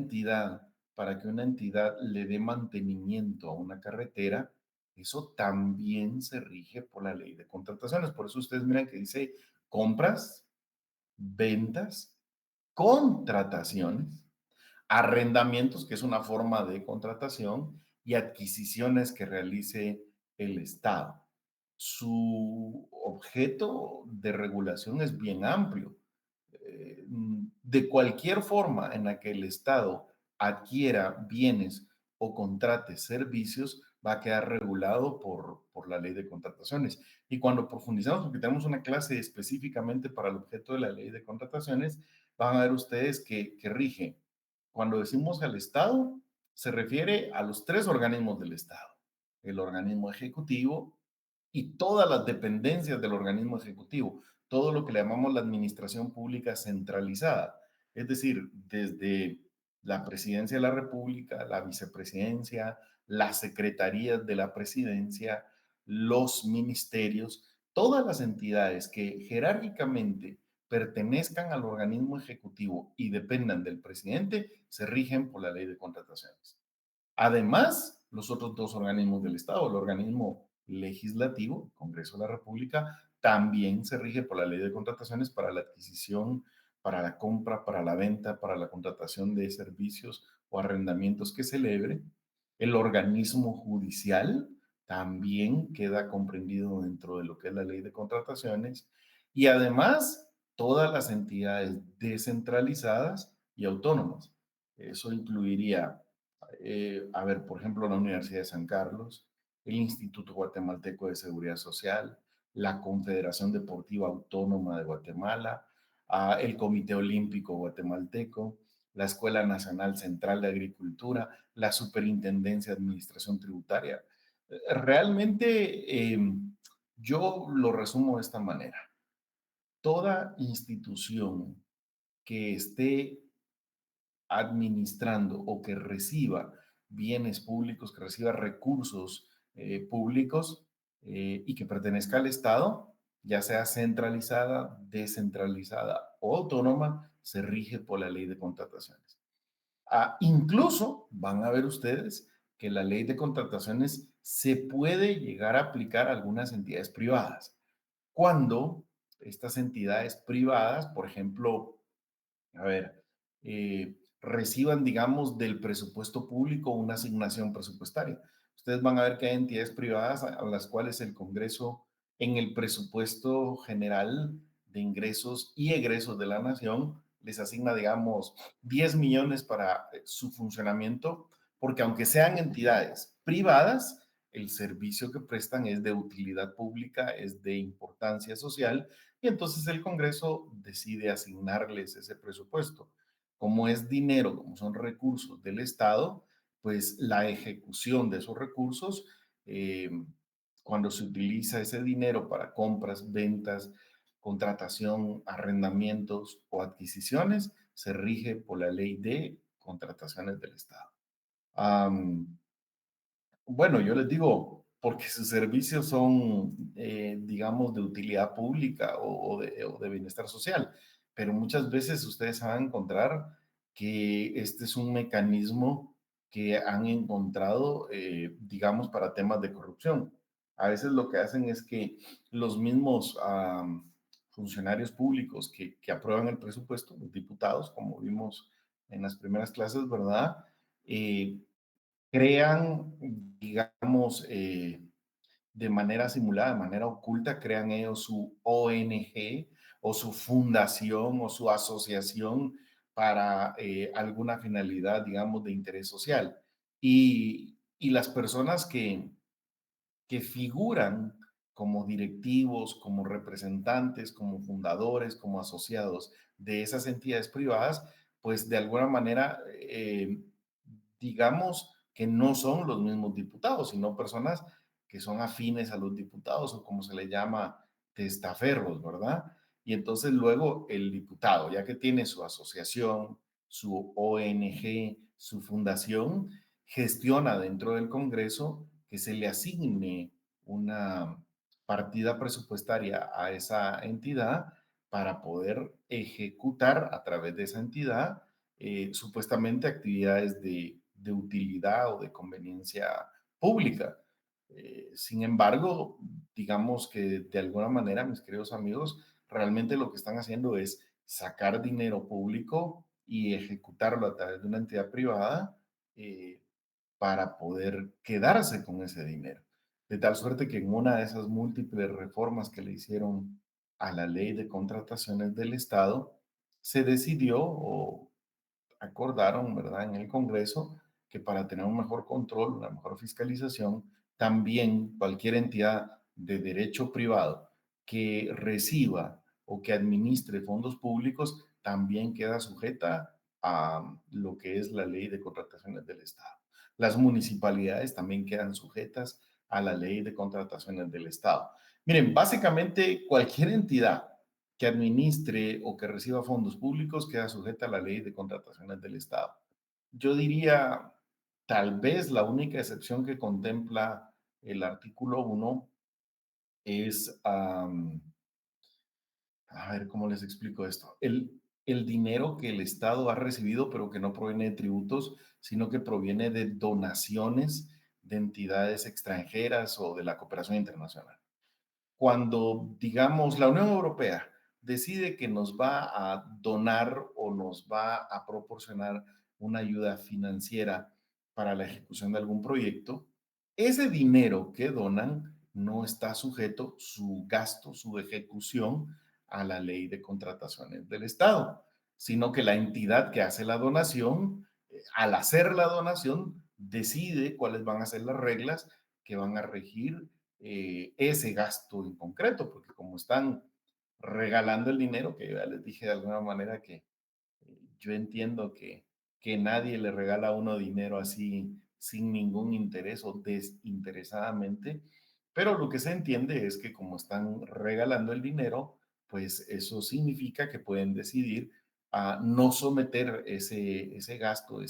entidad, para que una entidad le dé mantenimiento a una carretera, eso también se rige por la ley de contrataciones. Por eso ustedes miran que dice compras, ventas, contrataciones, arrendamientos, que es una forma de contratación, y adquisiciones que realice el Estado. Su objeto de regulación es bien amplio. De cualquier forma en la que el Estado adquiera bienes o contrate servicios, va a quedar regulado por la ley de contrataciones. Y cuando profundizamos, porque tenemos una clase específicamente para el objeto de la ley de contrataciones, van a ver ustedes que rige. Cuando decimos al Estado, se refiere a los tres organismos del Estado: el organismo ejecutivo y todas las dependencias del organismo ejecutivo, todo lo que le llamamos la administración pública centralizada, es decir, desde la presidencia de la República, la vicepresidencia, las secretarías de la presidencia, los ministerios, todas las entidades que jerárquicamente pertenezcan al organismo ejecutivo y dependan del presidente, se rigen por la ley de contrataciones. Además, los otros dos organismos del Estado, el organismo legislativo, el Congreso de la República, también se rige por la ley de contrataciones para la adquisición, para la compra, para la venta, para la contratación de servicios o arrendamientos que celebre. El organismo judicial también queda comprendido dentro de lo que es la ley de contrataciones. Y además, todas las entidades descentralizadas y autónomas. Eso incluiría a ver, por ejemplo, la Universidad de San Carlos, el Instituto Guatemalteco de Seguridad Social, la Confederación Deportiva Autónoma de Guatemala, el Comité Olímpico Guatemalteco, la Escuela Nacional Central de Agricultura, la Superintendencia de Administración Tributaria. Realmente yo lo resumo de esta manera. Toda institución que esté administrando o que reciba bienes públicos, que reciba recursos públicos y que pertenezca al Estado, ya sea centralizada, descentralizada o autónoma, se rige por la ley de contrataciones. Incluso van a ver ustedes que la ley de contrataciones se puede llegar a aplicar a algunas entidades privadas. Cuando estas entidades privadas, por ejemplo, a ver, reciban, digamos, del presupuesto público una asignación presupuestaria. Ustedes van a ver que hay entidades privadas a las cuales el Congreso, en el presupuesto general de ingresos y egresos de la nación, les asigna, digamos, 10 millones para su funcionamiento, porque aunque sean entidades privadas, el servicio que prestan es de utilidad pública, es de importancia social, y entonces el Congreso decide asignarles ese presupuesto. Como es dinero, como son recursos del Estado, pues la ejecución de esos recursos, eh, cuando se utiliza ese dinero para compras, ventas, contratación, arrendamientos o adquisiciones, se rige por la ley de contrataciones del Estado. Um, bueno, yo les digo, porque sus servicios son, digamos, de utilidad pública o de bienestar social, pero muchas veces ustedes van a encontrar que este es un mecanismo que han encontrado, digamos, para temas de corrupción. A veces lo que hacen es que los mismos funcionarios públicos que aprueban el presupuesto, los diputados, como vimos en las primeras clases, ¿verdad? Crean, digamos, de manera simulada, de manera oculta, crean ellos su ONG o su fundación o su asociación para alguna finalidad, digamos, de interés social. Y las personas que figuran como directivos, como representantes, como fundadores, como asociados de esas entidades privadas, pues de alguna manera, digamos que no son los mismos diputados, sino personas que son afines a los diputados o como se le llama, testaferros, ¿verdad? Y entonces luego el diputado, ya que tiene su asociación, su ONG, su fundación, gestiona dentro del Congreso que se le asigne una partida presupuestaria a esa entidad para poder ejecutar a través de esa entidad supuestamente actividades de utilidad o de conveniencia pública. Sin embargo, digamos que de alguna manera, mis queridos amigos, realmente lo que están haciendo es sacar dinero público y ejecutarlo a través de una entidad privada eh, para poder quedarse con ese dinero. De tal suerte que en una de esas múltiples reformas que le hicieron a la ley de contrataciones del Estado, se decidió o acordaron, ¿verdad?, en el Congreso, que para tener un mejor control, una mejor fiscalización, también cualquier entidad de derecho privado que reciba o que administre fondos públicos también queda sujeta a lo que es la ley de contrataciones del Estado. Las municipalidades también quedan sujetas a la ley de contrataciones del Estado. Miren, básicamente cualquier entidad que administre o que reciba fondos públicos queda sujeta a la ley de contrataciones del Estado. Yo diría, tal vez la única excepción que contempla el artículo 1 es, a ver, ¿cómo les explico esto? El dinero que el Estado ha recibido, pero que no proviene de tributos, sino que proviene de donaciones de entidades extranjeras o de la cooperación internacional. Cuando, digamos, la Unión Europea decide que nos va a donar o nos va a proporcionar una ayuda financiera para la ejecución de algún proyecto, ese dinero que donan no está sujeto su gasto, su ejecución a la ley de contrataciones del Estado, sino que la entidad que hace la donación, al hacer la donación, decide cuáles van a ser las reglas que van a regir ese gasto en concreto, porque como están regalando el dinero, que ya les dije de alguna manera que yo entiendo que nadie le regala a uno dinero así sin ningún interés o desinteresadamente, pero lo que se entiende es que como están regalando el dinero, pues eso significa que pueden decidir a no someter ese gasto,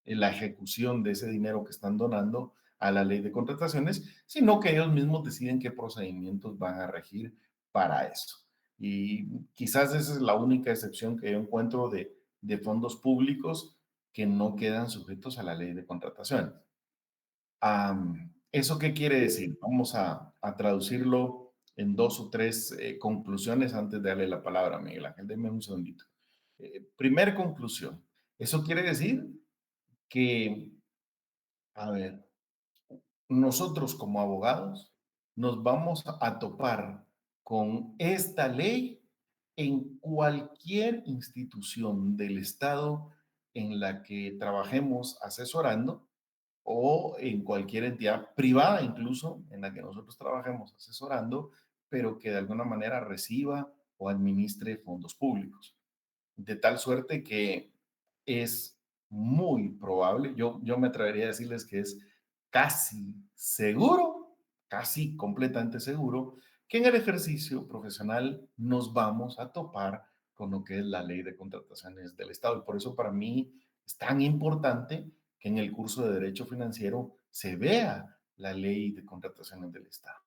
la ejecución de ese dinero que están donando a la ley de contrataciones, sino que ellos mismos deciden qué procedimientos van a regir para eso. Y quizás esa es la única excepción que yo encuentro de fondos públicos que no quedan sujetos a la ley de contrataciones. ¿Eso qué quiere decir? Vamos a traducirlo en dos o tres conclusiones antes de darle la palabra a Miguel Ángel. Denme un segundito. Primer conclusión. Eso quiere decir que, a ver, nosotros como abogados nos vamos a topar con esta ley en cualquier institución del Estado en la que trabajemos asesorando o en cualquier entidad privada incluso en la que nosotros trabajemos asesorando, pero que de alguna manera reciba o administre fondos públicos. De tal suerte que es muy probable, yo me atrevería a decirles que es casi seguro, casi completamente seguro, que en el ejercicio profesional nos vamos a topar con lo que es la ley de contrataciones del Estado. Y por eso para mí es tan importante que en el curso de Derecho Financiero se vea la ley de contrataciones del Estado.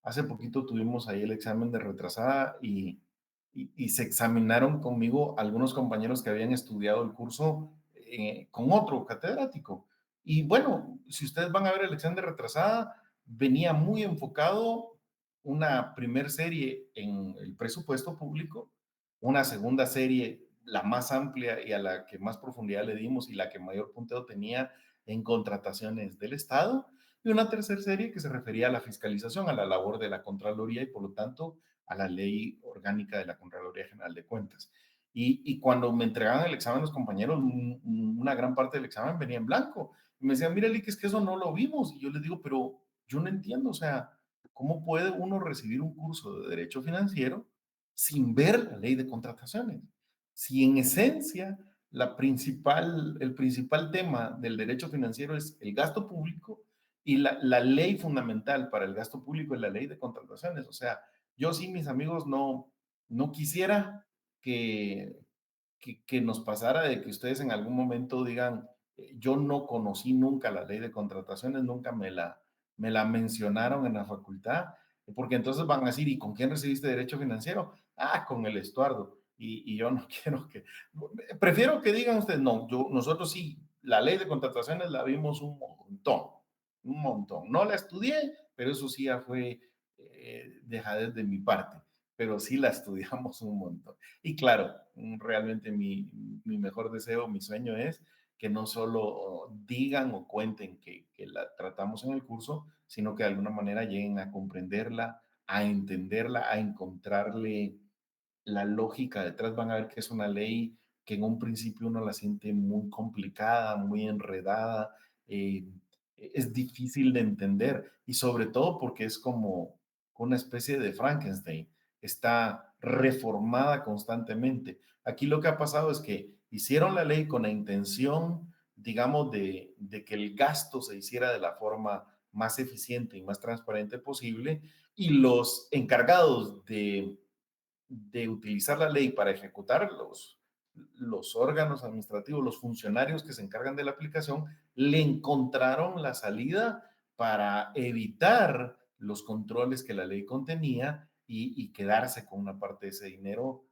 Hace poquito tuvimos ahí el examen de retrasada y se examinaron conmigo algunos compañeros que habían estudiado el curso con otro catedrático. Y bueno, si ustedes van a ver el examen de retrasada, venía muy enfocado una primer serie en el presupuesto público, una segunda serie, la más amplia y a la que más profundidad le dimos y la que mayor punteo tenía en contrataciones del Estado, y una tercera serie que se refería a la fiscalización, a la labor de la Contraloría y por lo tanto a la ley orgánica de la Contraloría General de Cuentas. Y cuando me entregaban el examen los compañeros, una gran parte del examen venía en blanco. Y me decían, mira, Lick, es que eso no lo vimos. Y yo les digo, pero yo no entiendo, o sea, ¿cómo puede uno recibir un curso de Derecho Financiero sin ver la ley de contrataciones? Si en esencia el principal tema del derecho financiero es el gasto público y la ley fundamental para el gasto público es la ley de contrataciones. O sea, yo sí, mis amigos, no quisiera que, que nos pasara de que ustedes en algún momento digan, yo no conocí nunca la ley de contrataciones, nunca me la mencionaron en la facultad, porque entonces van a decir, ¿y con quién recibiste derecho financiero? Ah, con el Estuardo. y yo no quiero que, prefiero que digan ustedes, no, nosotros sí, la ley de contrataciones la vimos un montón. No la estudié, pero eso sí ya fue dejadez de mi parte, pero sí la estudiamos un montón. Y claro, realmente mi mejor deseo, mi sueño es que no solo digan o cuenten que la tratamos en el curso, sino que de alguna manera lleguen a comprenderla, a entenderla, a encontrarle la lógica detrás. Van a ver que es una ley que en un principio uno la siente muy complicada, muy enredada, eh, es difícil de entender y sobre todo porque es como una especie de Frankenstein, está reformada constantemente. Aquí lo que ha pasado es que hicieron la ley con la intención, digamos, de que el gasto se hiciera de la forma más eficiente y más transparente posible y los encargados de utilizar la ley para ejecutar los órganos administrativos, los funcionarios que se encargan de la aplicación, le encontraron la salida para evitar los controles que la ley contenía y quedarse con una parte de ese dinero,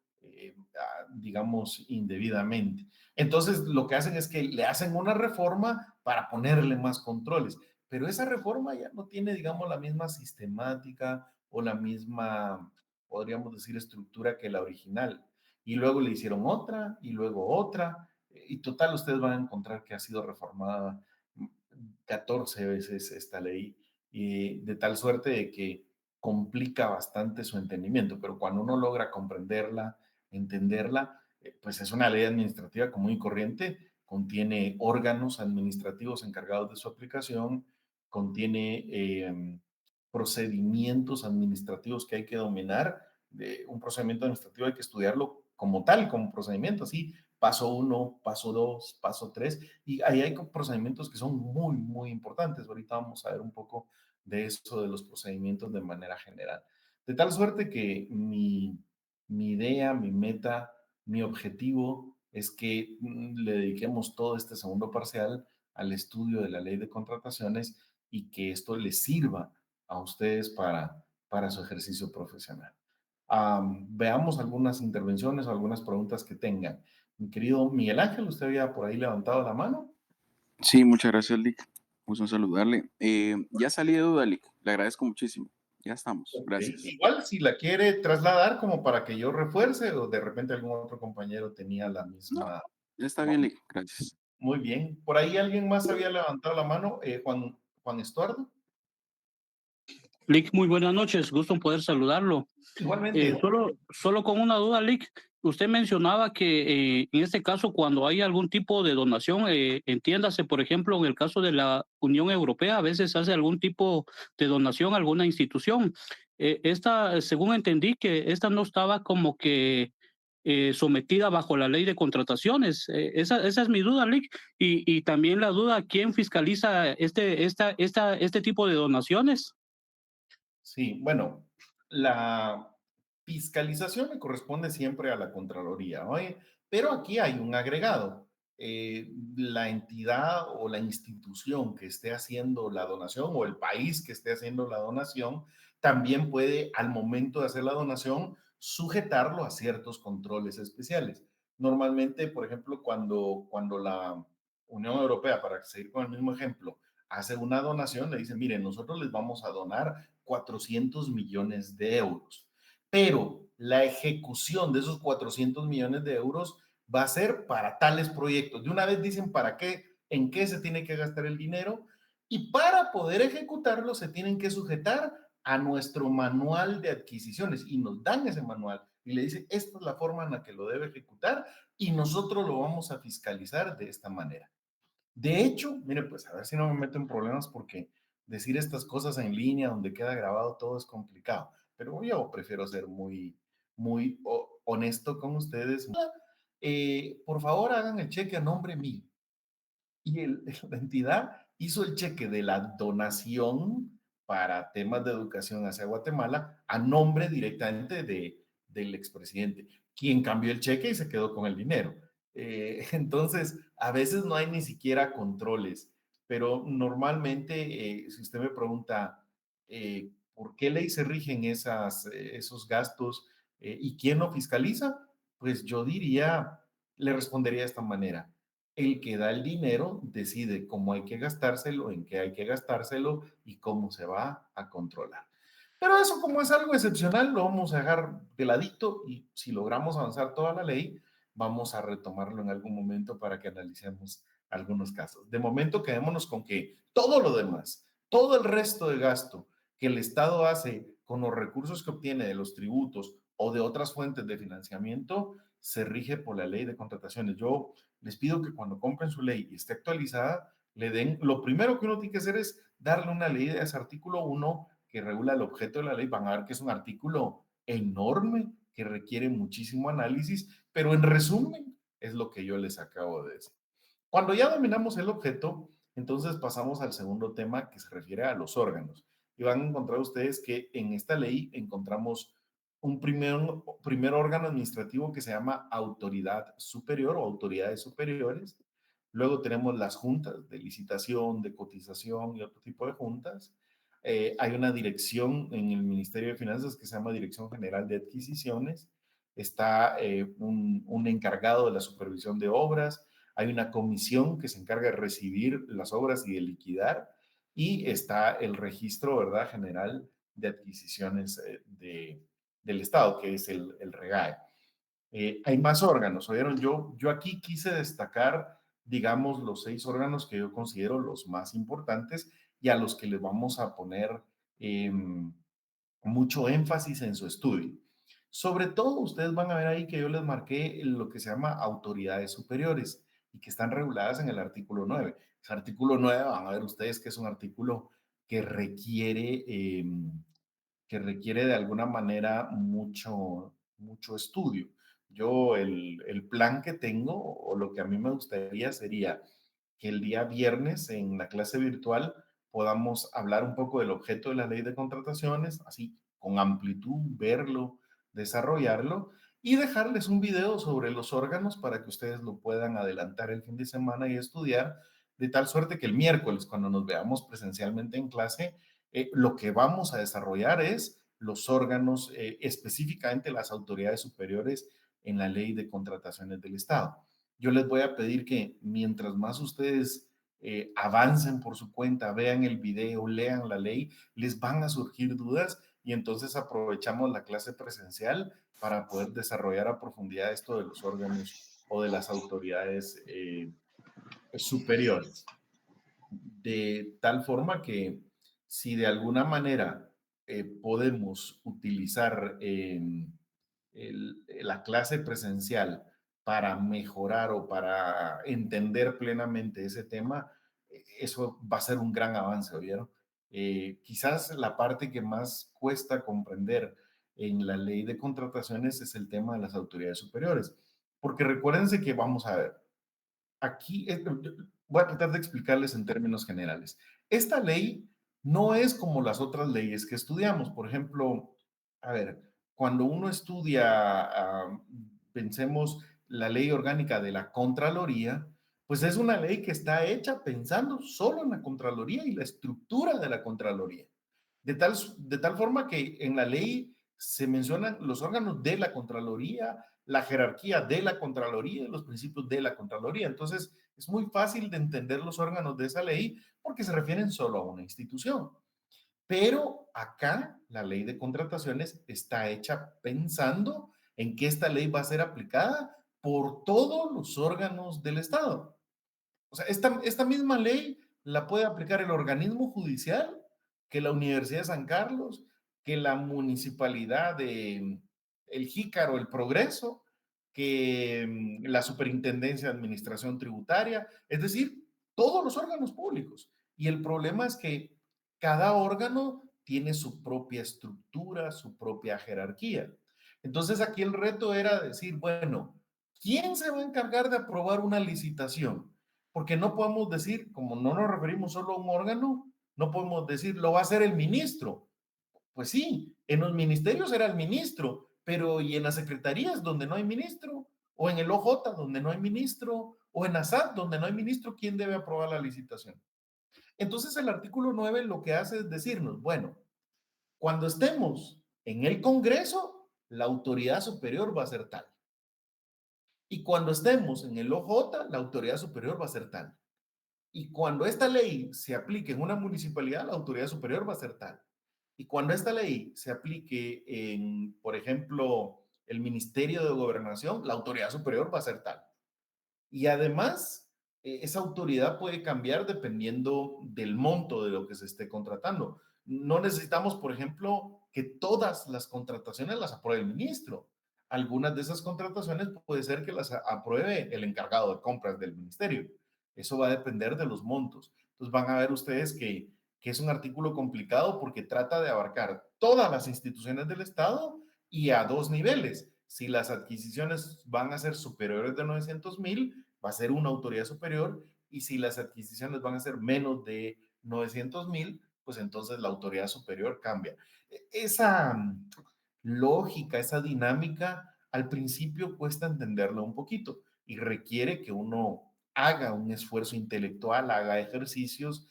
digamos, indebidamente. Entonces, lo que hacen es que le hacen una reforma para ponerle más controles, pero esa reforma ya no tiene, digamos, la misma sistemática o la misma, podríamos decir, estructura que la original. Y luego le hicieron otra y luego otra. Y total, ustedes van a encontrar que ha sido reformada 14 veces esta ley, y de tal suerte de que complica bastante su entendimiento, pero cuando uno logra comprenderla, entenderla, pues es una ley administrativa común y corriente, contiene órganos administrativos encargados de su aplicación, contiene procedimientos administrativos que hay que dominar. De un procedimiento administrativo hay que estudiarlo como tal, como procedimiento, así, paso uno, paso dos, paso tres, y ahí hay procedimientos que son muy, muy importantes. Ahorita vamos a ver un poco de eso, de los procedimientos de manera general. De tal suerte que mi idea, mi meta, mi objetivo es que le dediquemos todo este segundo parcial al estudio de la ley de contrataciones y que esto les sirva a ustedes para su ejercicio profesional. Veamos algunas intervenciones o algunas preguntas que tengan. Mi querido Miguel Ángel, usted había por ahí levantado la mano. Sí, muchas gracias, Lick. Gusto en saludarle. Ya salí de duda, Lick. Le agradezco muchísimo. Ya estamos. Ok. Gracias. Igual si la quiere trasladar como para que yo refuerce o de repente algún otro compañero tenía la No, misma. ya está bien, Lick. Gracias. Muy bien. Por ahí alguien más había levantado la mano. Juan Estuardo. Lick, muy buenas noches, gusto en poder saludarlo. Igualmente. Solo con una duda, Lick. Usted mencionaba que en este caso, cuando hay algún tipo de donación, entiéndase, por ejemplo, en el caso de la Unión Europea, a veces hace algún tipo de donación a alguna institución. Según entendí, que esta no estaba como que sometida bajo la ley de contrataciones. Esa es mi duda, Lick. Y también la duda, ¿quién fiscaliza este tipo de donaciones? Sí, bueno, la fiscalización le corresponde siempre a la Contraloría, oye, pero aquí hay un agregado. La entidad o la institución que esté haciendo la donación o el país que esté haciendo la donación también puede, al momento de hacer la donación, sujetarlo a ciertos controles especiales. Normalmente, por ejemplo, cuando la Unión Europea, para seguir con el mismo ejemplo, hace una donación, le dice, miren, nosotros les vamos a donar 400 millones de euros, pero la ejecución de esos 400 millones de euros va a ser para tales proyectos. De una vez dicen para qué, en qué se tiene que gastar el dinero y para poder ejecutarlo se tienen que sujetar a nuestro manual de adquisiciones y nos dan ese manual y le dicen, esta es la forma en la que lo debe ejecutar y nosotros lo vamos a fiscalizar de esta manera. De hecho, mire, pues a ver si no me meto en problemas porque decir estas cosas en línea donde queda grabado todo es complicado, pero yo prefiero ser muy, muy honesto con ustedes. Por favor, hagan el cheque a nombre mío y la entidad hizo el cheque de la donación para temas de educación hacia Guatemala a nombre directamente del expresidente, quien cambió el cheque y se quedó con el dinero. Entonces, a veces no hay ni siquiera controles, pero normalmente, si usted me pregunta por qué ley se rigen esos gastos y quién lo fiscaliza, Pues yo diría, le respondería de esta manera. El que da el dinero decide cómo hay que gastárselo, en qué hay que gastárselo y cómo se va a controlar. Pero eso como es algo excepcional, lo vamos a dejar de ladito y si logramos avanzar toda la ley, vamos a retomarlo en algún momento para que analicemos algunos casos. De momento quedémonos con que todo lo demás, todo el resto de gasto que el Estado hace con los recursos que obtiene de los tributos o de otras fuentes de financiamiento, se rige por la ley de contrataciones. Yo les pido que cuando compren su ley y esté actualizada, le den, lo primero que uno tiene que hacer es darle una ley de ese artículo 1 que regula el objeto de la ley. Van a ver que es un artículo enorme que requiere muchísimo análisis, pero en resumen es lo que yo les acabo de decir. Cuando ya dominamos el objeto, entonces pasamos al segundo tema que se refiere a los órganos. Y van a encontrar ustedes que en esta ley encontramos un primer órgano administrativo que se llama autoridad superior o autoridades superiores. Luego tenemos las juntas de licitación, de cotización y otro tipo de juntas. Hay una dirección en el Ministerio de Finanzas que se llama Dirección General de Adquisiciones. Está un encargado de la supervisión de obras. Hay una comisión que se encarga de recibir las obras y de liquidar. Y está el registro, ¿verdad?, general de adquisiciones del Estado, que es el REGAE. Hay más órganos, ¿oyeron? Yo aquí quise destacar, digamos, los 6 órganos que yo considero los más importantes y a los que les vamos a poner eh, mucho énfasis en su estudio. Sobre todo, ustedes van a ver ahí que yo les marqué lo que se llama autoridades superiores y que están reguladas en el artículo 9. Ese artículo 9 van a ver ustedes que es un artículo que requiere de alguna manera mucho estudio. Yo el plan que tengo o lo que a mí me gustaría sería que el día viernes en la clase virtual podamos hablar un poco del objeto de la ley de contrataciones, así con amplitud, verlo, desarrollarlo y dejarles un video sobre los órganos para que ustedes lo puedan adelantar el fin de semana y estudiar, de tal suerte que el miércoles, cuando nos veamos presencialmente en clase, lo que vamos a desarrollar es los órganos, específicamente las autoridades superiores en la ley de contrataciones del Estado. Yo les voy a pedir que mientras más ustedes avancen por su cuenta, vean el video, lean la ley, les van a surgir dudas y entonces aprovechamos la clase presencial para poder desarrollar a profundidad esto de los órganos o de las autoridades superiores. De tal forma que si de alguna manera podemos utilizar la clase presencial para mejorar o para entender plenamente ese tema, eso va a ser un gran avance, ¿oyeron? Quizás la parte que más cuesta comprender en la ley de contrataciones es el tema de las autoridades superiores, porque recuérdense que vamos a ver, aquí voy a tratar de explicarles en términos generales. Esta ley no es como las otras leyes que estudiamos. Por ejemplo, a ver, cuando uno estudia, pensemos, la ley orgánica de la Contraloría, pues es una ley que está hecha pensando solo en la Contraloría y la estructura de la Contraloría. De tal forma que en la ley se mencionan los órganos de la Contraloría, la jerarquía de la Contraloría y los principios de la Contraloría. Entonces, es muy fácil de entender los órganos de esa ley porque se refieren solo a una institución. Pero acá la ley de contrataciones está hecha pensando en que esta ley va a ser aplicada por todos los órganos del Estado. O sea, esta misma ley la puede aplicar el organismo judicial, que la Universidad de San Carlos, que la municipalidad de El Jícaro, El Progreso, que la Superintendencia de Administración Tributaria, es decir, todos los órganos públicos. Y el problema es que cada órgano tiene su propia estructura, su propia jerarquía. Entonces aquí el reto era decir, bueno, ¿quién se va a encargar de aprobar una licitación? Porque no podemos decir, como no nos referimos solo a un órgano, no podemos decir, lo va a hacer el ministro. Pues sí, en los ministerios era el ministro, pero ¿y en las secretarías donde no hay ministro? ¿O en el OJ donde no hay ministro? ¿O en ASAT donde no hay ministro? ¿Quién debe aprobar la licitación? Entonces el artículo 9 lo que hace es decirnos, bueno, cuando estemos en el Congreso, la autoridad superior va a ser tal. Y cuando estemos en el OJ, la autoridad superior va a ser tal. Y cuando esta ley se aplique en una municipalidad, la autoridad superior va a ser tal. Y cuando esta ley se aplique en, por ejemplo, el Ministerio de Gobernación, la autoridad superior va a ser tal. Y además, esa autoridad puede cambiar dependiendo del monto de lo que se esté contratando. No necesitamos, por ejemplo, que todas las contrataciones las apruebe el ministro. Algunas de esas contrataciones puede ser que las apruebe el encargado de compras del ministerio. Eso va a depender de los montos. Entonces van a ver ustedes que es un artículo complicado porque trata de abarcar todas las instituciones del Estado y a dos niveles. Si las adquisiciones van a ser superiores de 900,000, va a ser una autoridad superior, y si las adquisiciones van a ser menos de 900,000, pues entonces la autoridad superior cambia. Esa lógica, esa dinámica, al principio cuesta entenderla un poquito y requiere que uno haga un esfuerzo intelectual, haga ejercicios,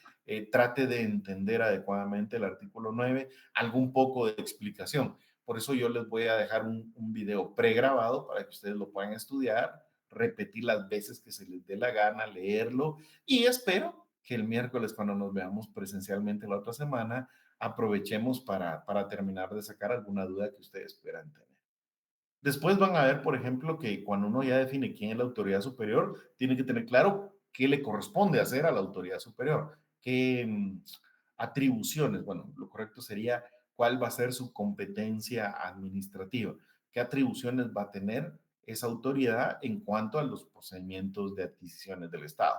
trate de entender adecuadamente el artículo 9, algún poco de explicación. Por eso yo les voy a dejar un video pregrabado para que ustedes lo puedan estudiar, repetir las veces que se les dé la gana, leerlo, y espero que el miércoles, cuando nos veamos presencialmente la otra semana, aprovechemos para terminar de sacar alguna duda que ustedes puedan tener. Después van a ver, por ejemplo, que cuando uno ya define quién es la autoridad superior, tiene que tener claro qué le corresponde hacer a la autoridad superior, qué atribuciones, bueno, lo correcto sería cuál va a ser su competencia administrativa, qué atribuciones va a tener esa autoridad en cuanto a los procedimientos de adquisiciones del Estado.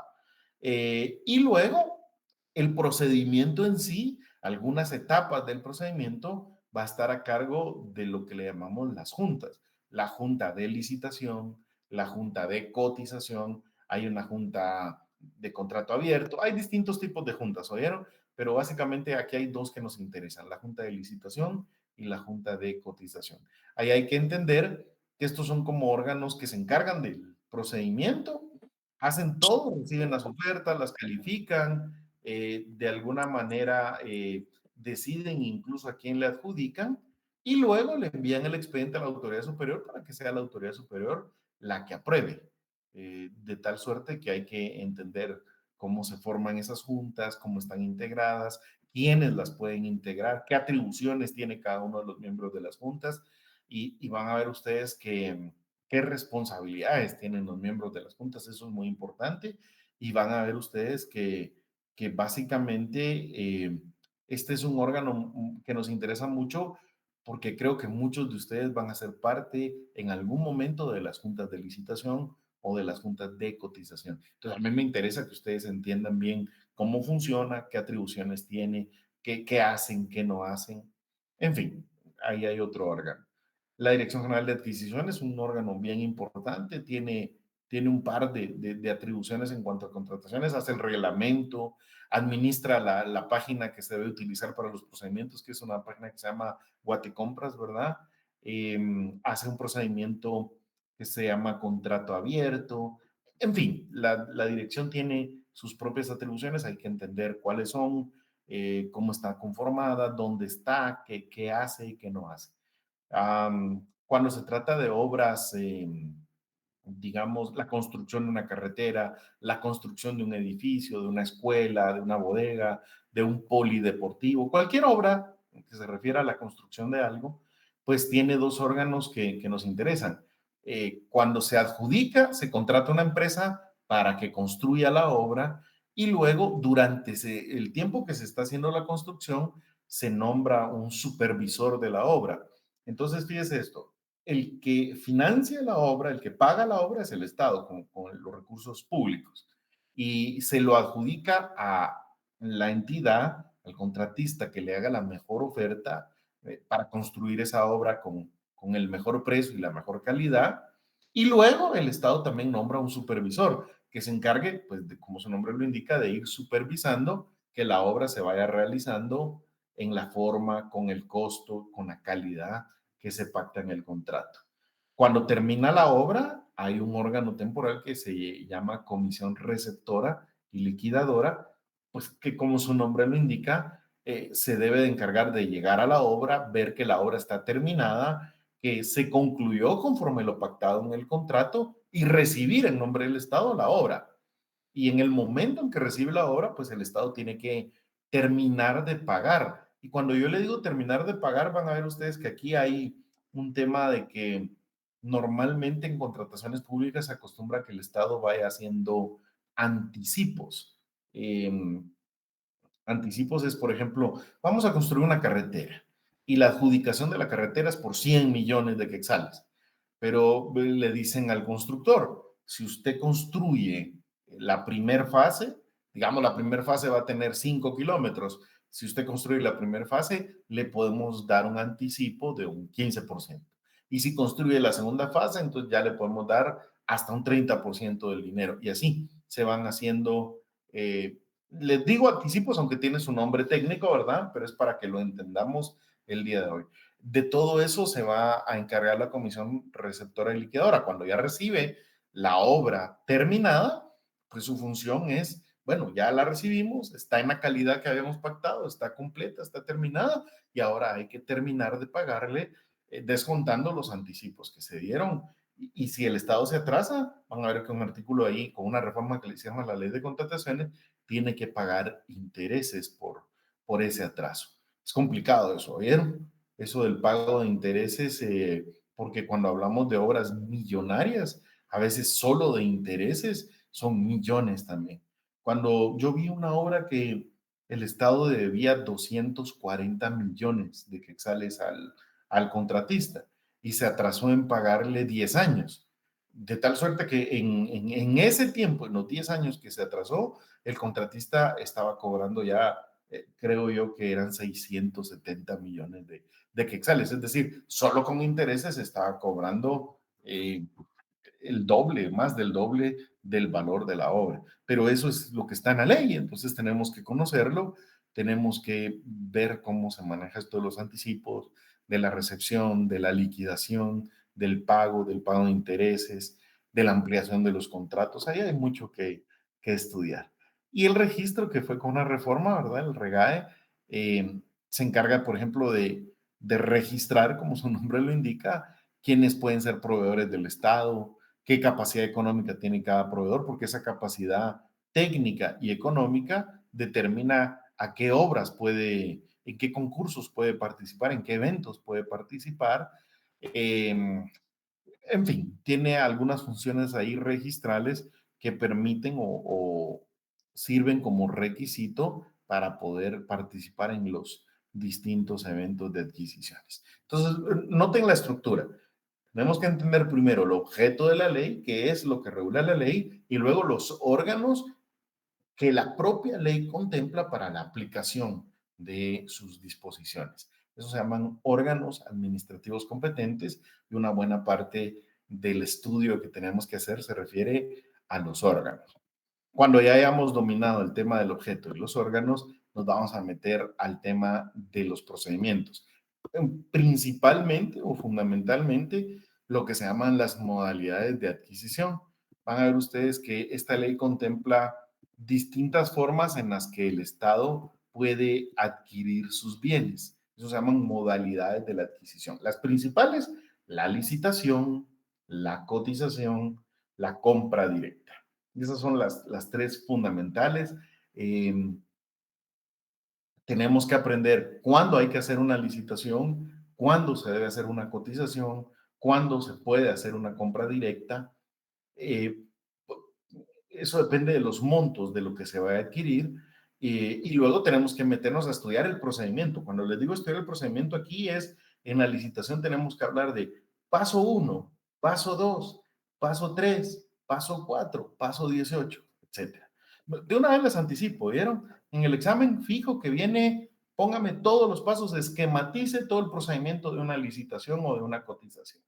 Y luego, el procedimiento en sí, algunas etapas del procedimiento, va a estar a cargo de lo que le llamamos las juntas. La junta de licitación, la junta de cotización, hay una junta de contrato abierto, hay distintos tipos de juntas, ¿oyeron? Pero básicamente aquí hay dos que nos interesan, la junta de licitación y la junta de cotización. Ahí hay que entender que estos son como órganos que se encargan del procedimiento, hacen todo, reciben las ofertas, las califican, de alguna manera deciden incluso a quién le adjudican, y luego le envían el expediente a la autoridad superior para que sea la autoridad superior la que apruebe. De tal suerte que hay que entender cómo se forman esas juntas, cómo están integradas, quiénes las pueden integrar, qué atribuciones tiene cada uno de los miembros de las juntas, y van a ver ustedes qué responsabilidades tienen los miembros de las juntas. Eso es muy importante, y van a ver ustedes que básicamente este es un órgano que nos interesa mucho porque creo que muchos de ustedes van a ser parte en algún momento de las juntas de licitación o de las juntas de cotización. Entonces, a mí me interesa que ustedes entiendan bien cómo funciona, qué atribuciones tiene, qué hacen, qué no hacen. En fin, ahí hay otro órgano. La Dirección General de Adquisiciones es un órgano bien importante, tiene un par de atribuciones en cuanto a contrataciones, hace el reglamento, administra la página que se debe utilizar para los procedimientos, que es una página que se llama Guatecompras, ¿verdad? Hace un procedimiento que se llama contrato abierto. En fin, la dirección tiene sus propias atribuciones, hay que entender cuáles son, cómo está conformada, dónde está, qué hace y qué no hace. Cuando se trata de obras, digamos, la construcción de una carretera, la construcción de un edificio, de una escuela, de una bodega, de un polideportivo, cualquier obra que se refiera a la construcción de algo, pues tiene dos órganos que nos interesan. Cuando se adjudica, se contrata una empresa para que construya la obra, y luego durante el tiempo que se está haciendo la construcción se nombra un supervisor de la obra. Entonces, fíjese esto, el que financia la obra, el que paga la obra es el Estado con los recursos públicos, y se lo adjudica a la entidad, al contratista que le haga la mejor oferta para construir esa obra con el mejor precio y la mejor calidad. Y luego el Estado también nombra un supervisor que se encargue, pues, como su nombre lo indica, de ir supervisando que la obra se vaya realizando en la forma, con el costo, con la calidad que se pacta en el contrato. Cuando termina la obra, hay un órgano temporal que se llama comisión receptora y liquidadora, pues que como su nombre lo indica, se debe de encargar de llegar a la obra, ver que la obra está terminada, que se concluyó conforme lo pactado en el contrato, y recibir en nombre del Estado la obra. Y en el momento en que recibe la obra, pues el Estado tiene que terminar de pagar. Y cuando yo le digo terminar de pagar, van a ver ustedes que aquí hay un tema de que normalmente en contrataciones públicas se acostumbra que el Estado vaya haciendo anticipos. Eh, Anticipos es, por ejemplo, vamos a construir una carretera y la adjudicación de la carretera es por 100 millones de quetzales, pero le dicen al constructor, si usted construye la primera fase, digamos la primera fase va a tener 5 kilómetros, si usted construye la primera fase, le podemos dar un anticipo de un 15%. Y si construye la segunda fase, entonces ya le podemos dar hasta un 30% del dinero. Y así se van haciendo les digo anticipos, aunque tiene su nombre técnico, ¿verdad? Pero es para que lo entendamos el día de hoy. De todo eso se va a encargar la comisión receptora y liquidadora. Cuando ya recibe la obra terminada, pues su función es, bueno, ya la recibimos, está en la calidad que habíamos pactado, está completa, está terminada y ahora hay que terminar de pagarle descontando los anticipos que se dieron. Y si el Estado se atrasa, van a ver que un artículo ahí con una reforma que le hicieron a la ley de contrataciones tiene que pagar intereses por ese atraso. Es complicado eso, ¿vieron? Eso del pago de intereses, porque cuando hablamos de obras millonarias, a veces solo de intereses son millones también. Cuando yo vi una obra que el Estado debía 240 millones de quetzales al contratista y se atrasó en pagarle 10 años. De tal suerte que en ese tiempo, en los 10 años que se atrasó, el contratista estaba cobrando ya, creo yo que eran 670 millones de quetzales, es decir, solo con intereses estaba cobrando el doble, más del doble del valor de la obra. Pero eso es lo que está en la ley, entonces tenemos que conocerlo, tenemos que ver cómo se maneja esto de los anticipos, de la recepción, de la liquidación, del pago de intereses, de la ampliación de los contratos. Ahí hay mucho que estudiar. Y el registro que fue con una reforma, ¿verdad? El REGAE se encarga, por ejemplo, de registrar, como su nombre lo indica, quiénes pueden ser proveedores del Estado, qué capacidad económica tiene cada proveedor, porque esa capacidad técnica y económica determina a qué obras puede, en qué concursos puede participar, en qué eventos puede participar. En fin, tiene algunas funciones ahí registrales que permiten o sirven como requisito para poder participar en los distintos eventos de adquisiciones. Entonces, noten la estructura. Tenemos que entender primero el objeto de la ley, que es lo que regula la ley, y luego los órganos que la propia ley contempla para la aplicación de sus disposiciones. Eso se llaman órganos administrativos competentes y una buena parte del estudio que tenemos que hacer se refiere a los órganos. Cuando ya hayamos dominado el tema del objeto y los órganos, nos vamos a meter al tema de los procedimientos. Principalmente o fundamentalmente lo que se llaman las modalidades de adquisición. Van a ver ustedes que esta ley contempla distintas formas en las que el Estado puede adquirir sus bienes. Eso se llaman modalidades de la adquisición. Las principales, la licitación, la cotización, la compra directa. Esas son las tres fundamentales. Tenemos que aprender cuándo hay que hacer una licitación, cuándo se debe hacer una cotización, cuándo se puede hacer una compra directa. Eh, Eso depende de los montos de lo que se va a adquirir. Y luego tenemos que meternos a estudiar el procedimiento. Cuando les digo estudiar el procedimiento aquí es, en la licitación tenemos que hablar de paso 1, paso 2, paso 3, paso 4, paso 18, etcétera. De una vez les anticipo, ¿vieron? En el examen fijo que viene, póngame todos los pasos, esquematice todo el procedimiento de una licitación o de una cotización.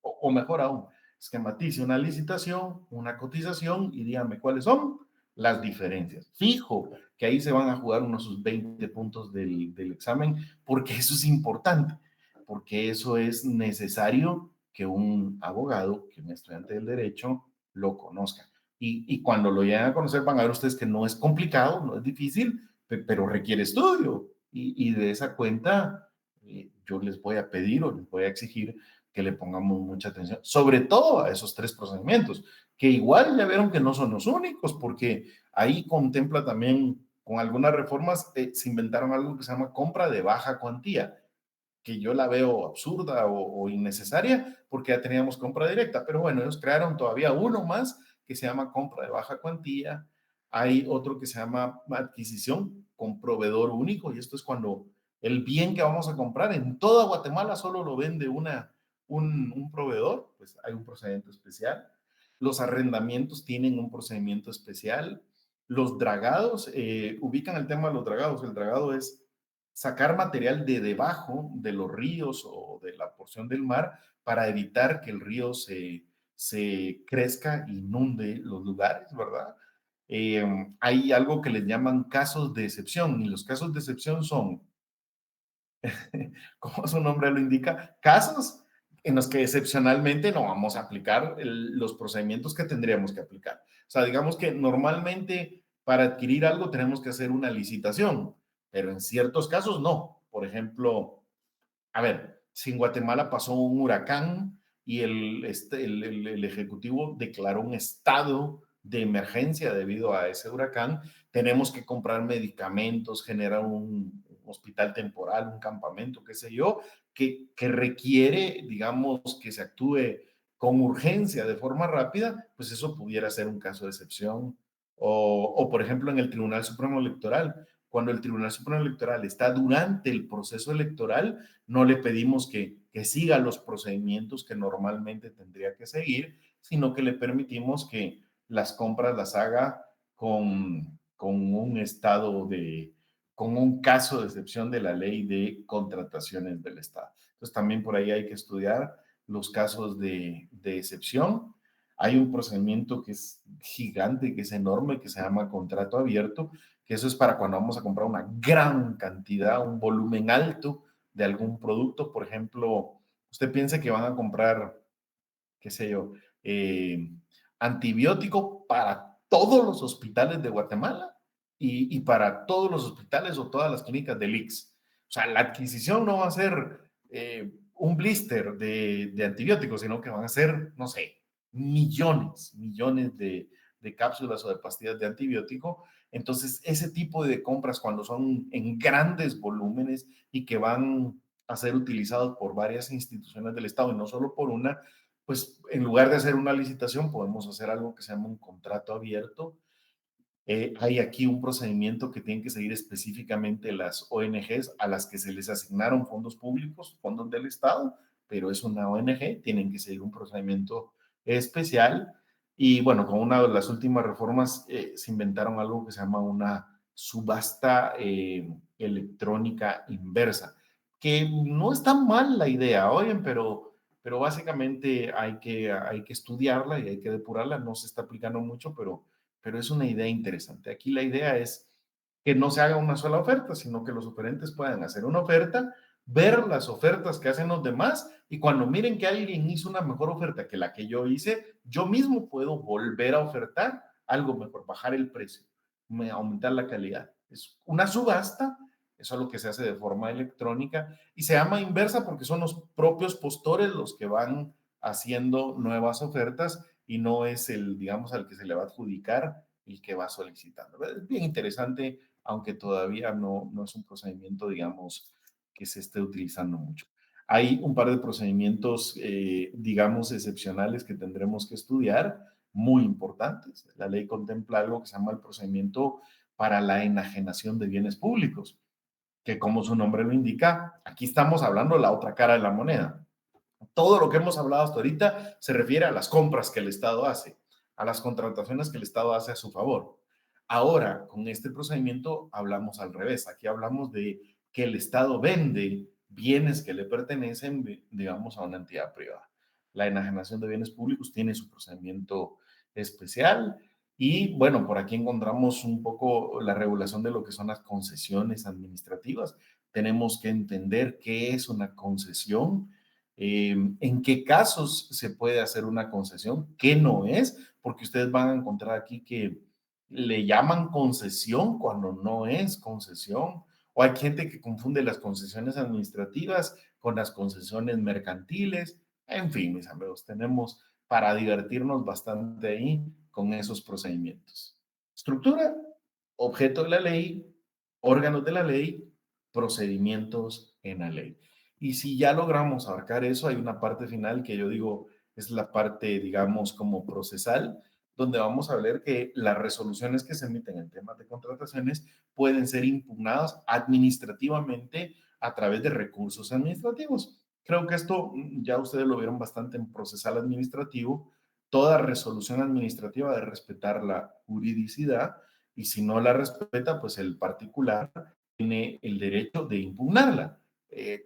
O mejor aún, esquematice una licitación, una cotización y dígame cuáles son las diferencias. Fijo que ahí se van a jugar unos sus 20 puntos del examen, porque eso es importante, porque eso es necesario que un abogado, que un estudiante del derecho lo conozca. Y cuando lo lleguen a conocer van a ver ustedes que no es complicado, no es difícil, pero requiere estudio. Y de esa cuenta yo les voy a pedir o les voy a exigir que le pongamos mucha atención, sobre todo a esos 3 procedimientos, que igual ya vieron que no son los únicos, porque ahí contempla también, con algunas reformas, se inventaron algo que se llama compra de baja cuantía, que yo la veo absurda o innecesaria, porque ya teníamos compra directa, pero bueno, ellos crearon todavía uno más que se llama compra de baja cuantía. Hay otro que se llama adquisición con proveedor único, y esto es cuando el bien que vamos a comprar en toda Guatemala solo lo vende un proveedor, pues hay un procedimiento especial. Los arrendamientos tienen un procedimiento especial. Los dragados, ubican el tema de los dragados. El dragado es sacar material de debajo de los ríos o de la porción del mar para evitar que el río se crezca, inunde los lugares, ¿verdad? Hay algo que les llaman casos de excepción, y los casos de excepción son, como su nombre lo indica, casos en los que excepcionalmente no vamos a aplicar los procedimientos que tendríamos que aplicar. O sea, digamos que normalmente para adquirir algo tenemos que hacer una licitación, pero en ciertos casos no. Por ejemplo, a ver, si en Guatemala pasó un huracán y el Ejecutivo declaró un estado de emergencia debido a ese huracán, tenemos que comprar medicamentos, generar un hospital temporal, un campamento, qué sé yo, que requiere, digamos, que se actúe con urgencia de forma rápida, pues eso pudiera ser un caso de excepción. Por ejemplo, en el Tribunal Supremo Electoral, cuando el Tribunal Supremo Electoral está durante el proceso electoral, no le pedimos que siga los procedimientos que normalmente tendría que seguir, sino que le permitimos que las compras las haga con un estado con un caso de excepción de la ley de contrataciones del Estado. Entonces también por ahí hay que estudiar los casos de excepción. Hay un procedimiento que es gigante, que es enorme, que se llama contrato abierto, que eso es para cuando vamos a comprar una gran cantidad, un volumen alto de algún producto. Por ejemplo, usted piensa que van a comprar, qué sé yo, antibiótico para todos los hospitales de Guatemala y para todos los hospitales o todas las clínicas del IX. O sea, la adquisición no va a ser un blister de antibióticos, sino que van a ser, no sé, millones de cápsulas o de pastillas de antibiótico. Entonces, ese tipo de compras cuando son en grandes volúmenes y que van a ser utilizados por varias instituciones del Estado y no solo por una, pues en lugar de hacer una licitación podemos hacer algo que se llama un contrato abierto. Hay aquí un procedimiento que tienen que seguir específicamente las ONGs a las que se les asignaron fondos públicos, fondos del Estado, pero es una ONG, tienen que seguir un procedimiento especial. Y bueno, con una de las últimas reformas se inventaron algo que se llama una subasta electrónica inversa, que no es tan mal la idea, oyen, pero básicamente hay que estudiarla y hay que depurarla, no se está aplicando mucho, pero es una idea interesante. Aquí la idea es que no se haga una sola oferta, sino que los oferentes puedan hacer una oferta, ver las ofertas que hacen los demás y cuando miren que alguien hizo una mejor oferta que la que yo hice, yo mismo puedo volver a ofertar algo mejor, bajar el precio, aumentar la calidad. Es una subasta, eso es lo que se hace de forma electrónica y se llama inversa porque son los propios postores los que van haciendo nuevas ofertas y no es el, digamos, al que se le va a adjudicar el que va solicitando. Es bien interesante, aunque todavía no es un procedimiento, digamos, que se esté utilizando mucho. Hay un par de procedimientos, digamos, excepcionales que tendremos que estudiar, muy importantes. La ley contempla algo que se llama el procedimiento para la enajenación de bienes públicos, que como su nombre lo indica, aquí estamos hablando de la otra cara de la moneda. Todo lo que hemos hablado hasta ahorita se refiere a las compras que el Estado hace, a las contrataciones que el Estado hace a su favor. Ahora, con este procedimiento hablamos al revés. Aquí hablamos de que el Estado vende bienes que le pertenecen, digamos, a una entidad privada. La enajenación de bienes públicos tiene su procedimiento especial y, bueno, por aquí encontramos un poco la regulación de lo que son las concesiones administrativas. Tenemos que entender qué es una concesión, en qué casos se puede hacer una concesión, qué no es, porque ustedes van a encontrar aquí que le llaman concesión cuando no es concesión, o hay gente que confunde las concesiones administrativas con las concesiones mercantiles, En fin, mis amigos, tenemos para divertirnos bastante ahí con esos procedimientos. Estructura, objeto de la ley, órganos de la ley, procedimientos en la ley. Y si ya logramos abarcar eso, hay una parte final que yo digo es la parte, digamos, como procesal, donde vamos a ver que las resoluciones que se emiten en temas de contrataciones pueden ser impugnadas administrativamente a través de recursos administrativos. Creo que esto ya ustedes lo vieron bastante en procesal administrativo. Toda resolución administrativa debe respetar la juridicidad y si no la respeta, pues el particular tiene el derecho de impugnarla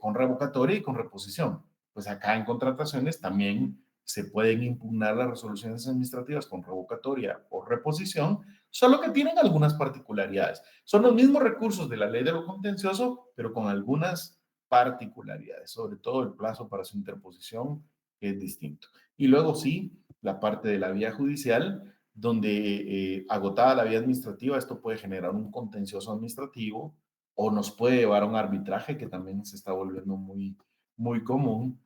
con revocatoria y con reposición. Pues acá en contrataciones también se pueden impugnar las resoluciones administrativas con revocatoria o reposición, solo que tienen algunas particularidades. Son los mismos recursos de la ley de lo contencioso, pero con algunas particularidades, sobre todo el plazo para su interposición, que es distinto. Y luego sí, la parte de la vía judicial, donde agotada la vía administrativa, esto puede generar un contencioso administrativo o nos puede llevar a un arbitraje que también se está volviendo muy, muy común.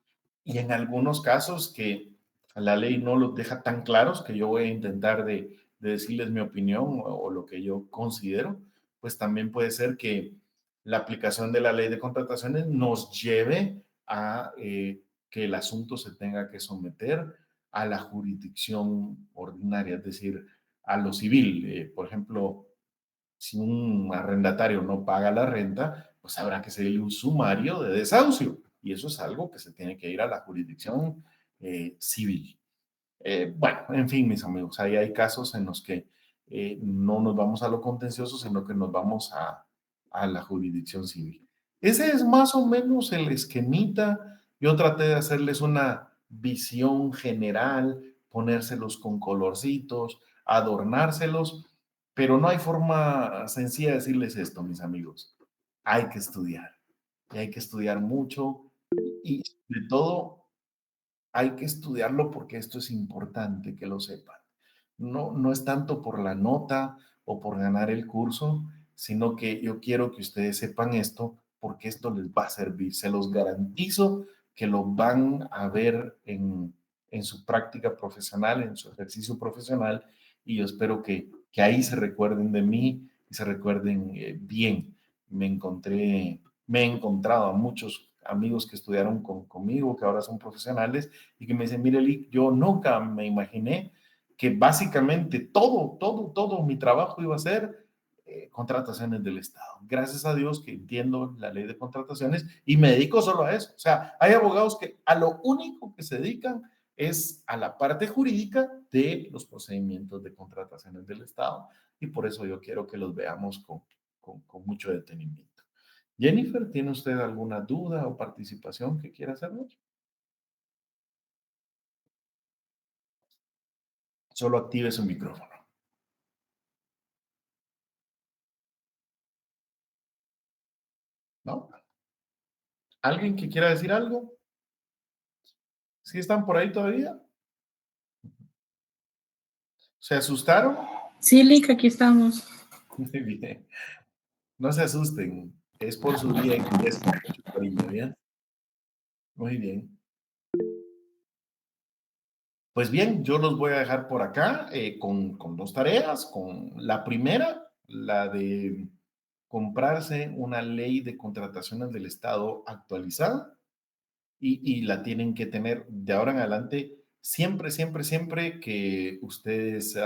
Y en algunos casos que la ley no los deja tan claros, que yo voy a intentar de decirles mi opinión o lo que yo considero, pues también puede ser que la aplicación de la ley de contrataciones nos lleve a que el asunto se tenga que someter a la jurisdicción ordinaria, es decir, a lo civil. Por ejemplo, si un arrendatario no paga la renta, pues habrá que seguirle un sumario de desahucio. Y eso es algo que se tiene que ir a la jurisdicción civil. Bueno, en fin, mis amigos, ahí hay casos en los que no nos vamos a lo contencioso, sino que nos vamos a la jurisdicción civil. Ese es más o menos el esquemita. Yo traté de hacerles una visión general, ponérselos con colorcitos, adornárselos, pero no hay forma sencilla de decirles esto, mis amigos. Hay que estudiar, y hay que estudiar mucho y sobre todo hay que estudiarlo porque esto es importante que lo sepan. No, no es tanto por la nota o por ganar el curso, sino que yo quiero que ustedes sepan esto porque esto les va a servir. Se los garantizo que lo van a ver en su práctica profesional, en su ejercicio profesional, y yo espero que ahí se recuerden de mí y se recuerden bien. Me he encontrado a muchos amigos que estudiaron conmigo, que ahora son profesionales, y que me dicen, mire, Lick, yo nunca me imaginé que básicamente todo mi trabajo iba a ser contrataciones del Estado. Gracias a Dios que entiendo la ley de contrataciones y me dedico solo a eso. O sea, hay abogados que a lo único que se dedican es a la parte jurídica de los procedimientos de contrataciones del Estado y por eso yo quiero que los veamos con mucho detenimiento. Jennifer, ¿tiene usted alguna duda o participación que quiera hacernos? Solo active su micrófono. ¿No? ¿Alguien que quiera decir algo? ¿Sí están por ahí todavía? ¿Se asustaron? Sí, Lick, aquí estamos. Muy bien. No se asusten. Es por su bien y es con mucho cariño, ¿bien? Muy bien. Pues bien, yo los voy a dejar por acá con dos tareas. Con la primera, la de comprarse una ley de contrataciones del Estado actualizada y la tienen que tener de ahora en adelante siempre, siempre, siempre que ustedes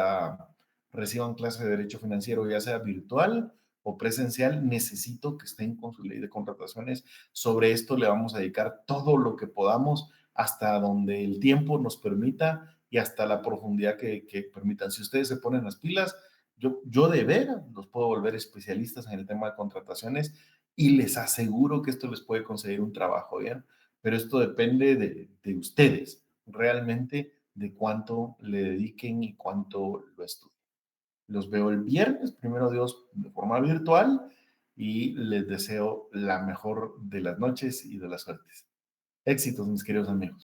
reciban clase de derecho financiero, ya sea virtual o presencial, necesito que estén con su ley de contrataciones. Sobre esto le vamos a dedicar todo lo que podamos hasta donde el tiempo nos permita y hasta la profundidad que permitan. Si ustedes se ponen las pilas, yo de veras los puedo volver especialistas en el tema de contrataciones y les aseguro que esto les puede conseguir un trabajo, ¿bien? Pero esto depende de ustedes, realmente de cuánto le dediquen y cuánto lo estudien. Los veo el viernes, primero Dios, de forma virtual y les deseo la mejor de las noches y de las suertes. Éxitos, mis queridos amigos.